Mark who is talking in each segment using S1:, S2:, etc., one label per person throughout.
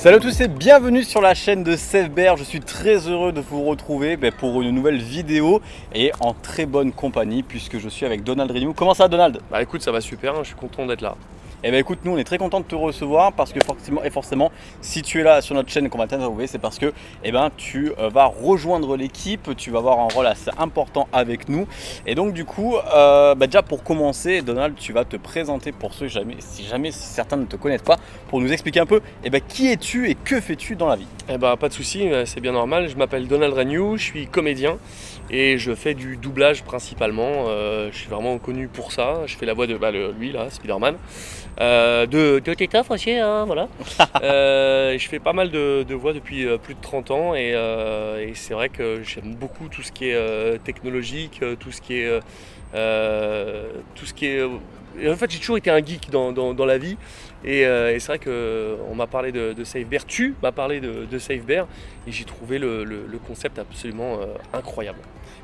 S1: Salut à tous et bienvenue sur la chaîne de SafeBear. Je suis très heureux de vous retrouver pour une nouvelle vidéo et en très bonne compagnie puisque je suis avec Donald Renew. Comment ça Donald?
S2: Bah écoute, ça va super, je suis content d'être là.
S1: Eh bien écoute, nous on est très content de te recevoir parce que forcément si tu es là sur notre chaîne et qu'on va t'interviewer, c'est parce que tu vas rejoindre l'équipe, tu vas avoir un rôle assez important avec nous. Et donc du coup, déjà pour commencer, Donald, tu vas te présenter pour ceux si jamais certains ne te connaissent pas, pour nous expliquer un peu qui es-tu et que fais-tu dans la vie?
S2: Eh bah pas de souci, c'est bien normal, je m'appelle Donald Renew, je suis comédien et je fais du doublage principalement. Je suis vraiment connu pour ça, je fais la voix de lui là, Spider-Man. De Titeuf aussi, hein, voilà. Je fais pas mal de voix depuis plus de 30 ans et c'est vrai que j'aime beaucoup tout ce qui est technologique, tout ce qui est en fait, j'ai toujours été un geek dans la vie et c'est vrai qu'on m'a parlé de SafeBear, tu m'as parlé de SafeBear et j'ai trouvé le concept absolument incroyable.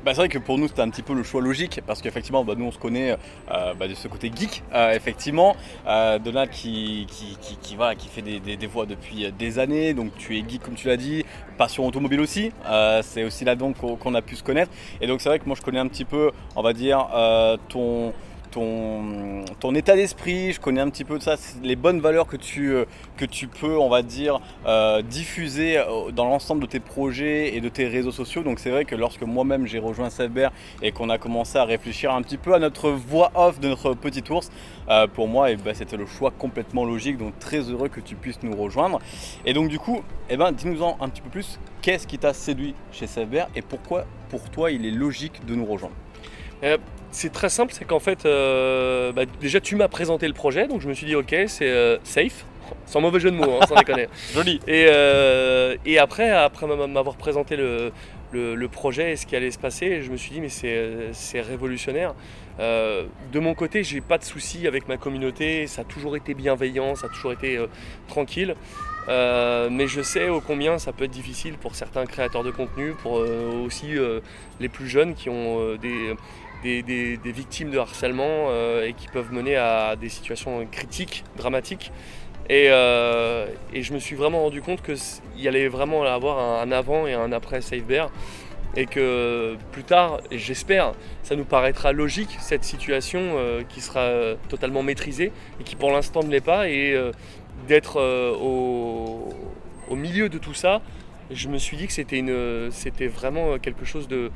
S1: C'est vrai que pour nous c'était un petit peu le choix logique parce qu'effectivement nous on se connaît de ce côté geek effectivement. Donald qui fait des voix depuis des années, donc tu es geek comme tu l'as dit, passion automobile aussi, c'est aussi là donc qu'on a pu se connaître et donc c'est vrai que moi je connais un petit peu on va dire ton état d'esprit, je connais un petit peu de ça, les bonnes valeurs que tu peux, on va dire, diffuser dans l'ensemble de tes projets et de tes réseaux sociaux. Donc c'est vrai que lorsque moi-même j'ai rejoint SafeBear et qu'on a commencé à réfléchir un petit peu à notre voix off de notre petit ours, pour moi c'était le choix complètement logique, donc très heureux que tu puisses nous rejoindre. Et donc du coup, dis-nous-en un petit peu plus, qu'est-ce qui t'a séduit chez SafeBear et pourquoi pour toi il est logique de nous rejoindre?
S2: C'est très simple, c'est qu'en fait, déjà tu m'as présenté le projet, donc je me suis dit ok, c'est safe, sans mauvais jeu de mots, sans déconner.
S1: Joli.
S2: Et après m'avoir présenté le projet et ce qui allait se passer, je me suis dit mais c'est révolutionnaire. De mon côté, j'ai pas de soucis avec ma communauté, ça a toujours été bienveillant, ça a toujours été tranquille. Mais je sais ô combien ça peut être difficile pour certains créateurs de contenu, pour aussi les plus jeunes qui ont des victimes de harcèlement et qui peuvent mener à des situations critiques, dramatiques. Et je me suis vraiment rendu compte qu'il allait vraiment avoir un avant et un après SafeBear. Et que plus tard, j'espère, ça nous paraîtra logique cette situation qui sera totalement maîtrisée et qui pour l'instant ne l'est pas. Et d'être au milieu de tout ça, je me suis dit que c'était vraiment quelque chose de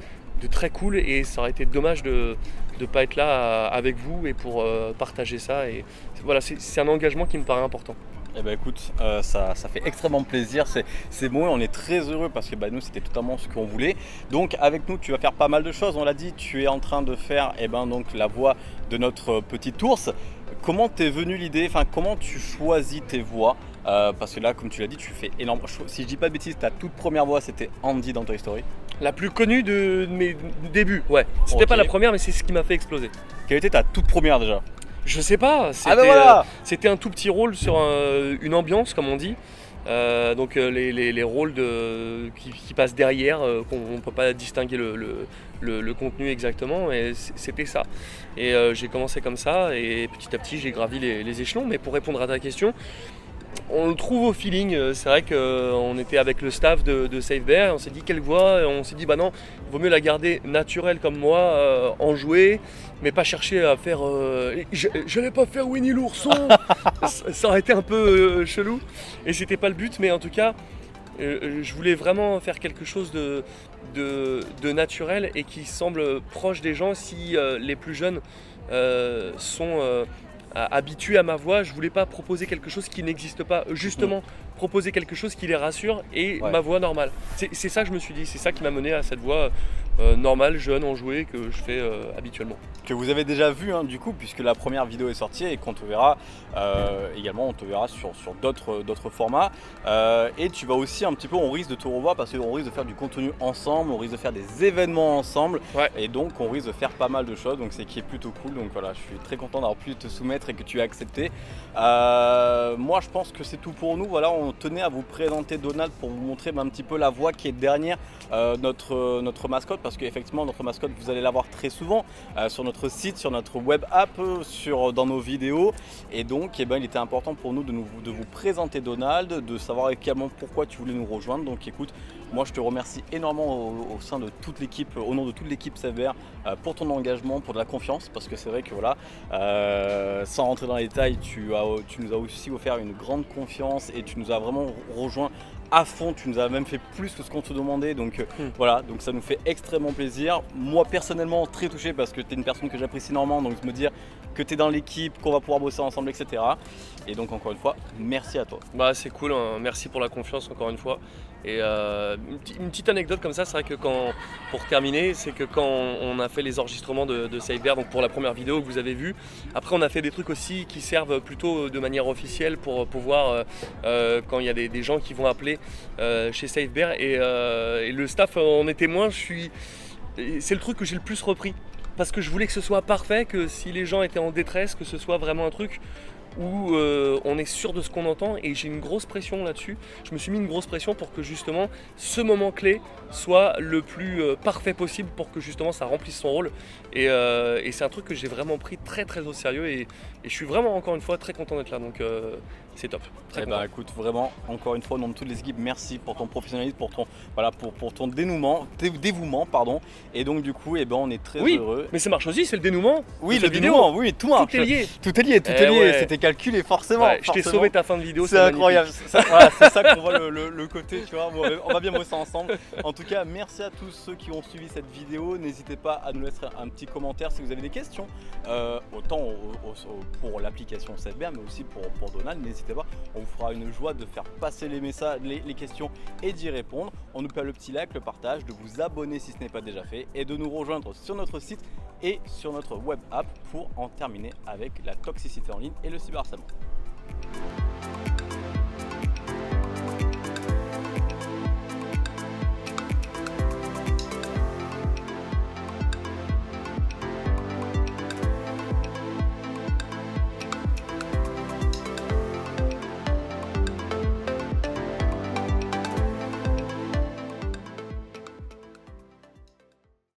S2: très cool et ça aurait été dommage de ne pas être là avec vous et pour partager ça. Et voilà, c'est un engagement qui me paraît important.
S1: Écoute, ça fait extrêmement plaisir, c'est bon et on est très heureux parce que nous c'était totalement ce qu'on voulait. Donc avec nous tu vas faire pas mal de choses, on l'a dit, tu es en train de faire donc la voix de notre petit ours. Comment t'es venue l'idée, comment tu choisis tes voix parce que là comme tu l'as dit tu fais énormément, si je dis pas de bêtises ta toute première voix c'était Andy dans Toy Story.
S2: La plus connue de mes débuts, ouais. C'était pas la première mais c'est ce qui m'a fait exploser.
S1: Quelle était ta toute première déjà?
S2: Je sais pas, c'était un tout petit rôle sur une ambiance comme on dit. Donc les rôles qui passent derrière, qu'on ne peut pas distinguer le contenu exactement, et c'était ça. Et j'ai commencé comme ça et petit à petit j'ai gravi les échelons. Mais pour répondre à ta question, on le trouve au feeling. C'est vrai qu'on était avec le staff de SafeBear, on s'est dit quelle voix, et on s'est dit non, il vaut mieux la garder naturelle comme moi, enjouée, mais pas chercher à faire je vais pas faire Winnie l'ourson. Ça aurait été un peu chelou et c'était pas le but, mais en tout cas je voulais vraiment faire quelque chose de naturel et qui semble proche des gens. Si les plus jeunes sont habitués à ma voix, je voulais pas proposer quelque chose qui n'existe pas, justement proposer quelque chose qui les rassure et ma voix normale. C'est ça que je me suis dit, c'est ça qui m'a mené à cette voix normale, jeune, enjouée que je fais habituellement.
S1: Que vous avez déjà vu du coup, puisque la première vidéo est sortie et qu'on te verra également, on te verra sur d'autres formats. Et tu vas aussi un petit peu, on risque de te revoir parce qu'on risque de faire du contenu ensemble, on risque de faire des événements ensemble, et donc on risque de faire pas mal de choses, donc c'est qui est plutôt cool. Donc voilà, je suis très content d'avoir pu te soumettre et que tu aies accepté. Moi je pense que c'est tout pour nous. Voilà, on tenait à vous présenter Donald pour vous montrer un petit peu la voix qui est derrière notre mascotte. parce qu'effectivement notre mascotte vous allez la voir très souvent sur notre site, sur notre web app, dans nos vidéos, et donc il était important pour nous de vous présenter Donald, de savoir également pourquoi tu voulais nous rejoindre. Donc écoute, moi je te remercie énormément au sein de toute l'équipe, au nom de toute l'équipe SafeVR, pour ton engagement, pour de la confiance, parce que c'est vrai que voilà, sans rentrer dans les détails, tu nous as aussi offert une grande confiance et tu nous as vraiment rejoint à fond, tu nous as même fait plus que ce qu'on te demandait, donc voilà, donc ça nous fait extrêmement plaisir. Moi personnellement très touché parce que tu es une personne que j'apprécie énormément, donc me dire que tu es dans l'équipe, qu'on va pouvoir bosser ensemble, etc. Et donc encore une fois, merci à toi.
S2: Bah c'est cool, hein. Merci pour la confiance encore une fois. Et une petite anecdote comme ça, c'est vrai que pour terminer, c'est que quand on a fait les enregistrements de SafeVR, donc pour la première vidéo que vous avez vue, après on a fait des trucs aussi qui servent plutôt de manière officielle pour pouvoir, quand il y a des gens qui vont appeler chez SafeVR, et le staff en est témoin, c'est le truc que j'ai le plus repris. Parce que je voulais que ce soit parfait, que si les gens étaient en détresse, que ce soit vraiment un truc où on est sûr de ce qu'on entend, et j'ai une grosse pression là-dessus. Je me suis mis une grosse pression pour que justement ce moment clé soit le plus parfait possible pour que justement ça remplisse son rôle. Et c'est un truc que j'ai vraiment pris très très au sérieux, et je suis vraiment encore une fois très content d'être là, donc c'est top.
S1: Écoute, vraiment encore une fois au nom de toutes les équipes, merci pour ton professionnalisme, pour ton dévouement, pardon. Et donc du coup on est très heureux.
S2: Mais ça marche aussi, c'est le dénouement.
S1: Oui, le dénouement, oui, tout marche.
S2: Tout est lié.
S1: Tout est lié,
S2: Ouais.
S1: C'était calculé forcément.
S2: Ouais, je t'ai sauvé ta fin de vidéo,
S1: c'est incroyable. C'est ça qu'on voit le côté, tu vois. On va bien bosser ensemble. En tout cas, merci à tous ceux qui ont suivi cette vidéo. N'hésitez pas à nous laisser un petit commentaire si vous avez des questions, autant pour l'application SafeVR, mais aussi pour Donald. N'hésitez pas, on vous fera une joie de faire passer les messages, les questions et d'y répondre. On nous fait le petit like, le partage, de vous abonner si ce n'est pas déjà fait, et de nous rejoindre sur notre site et sur notre web app pour en terminer avec la toxicité en ligne et le cyberharcèlement.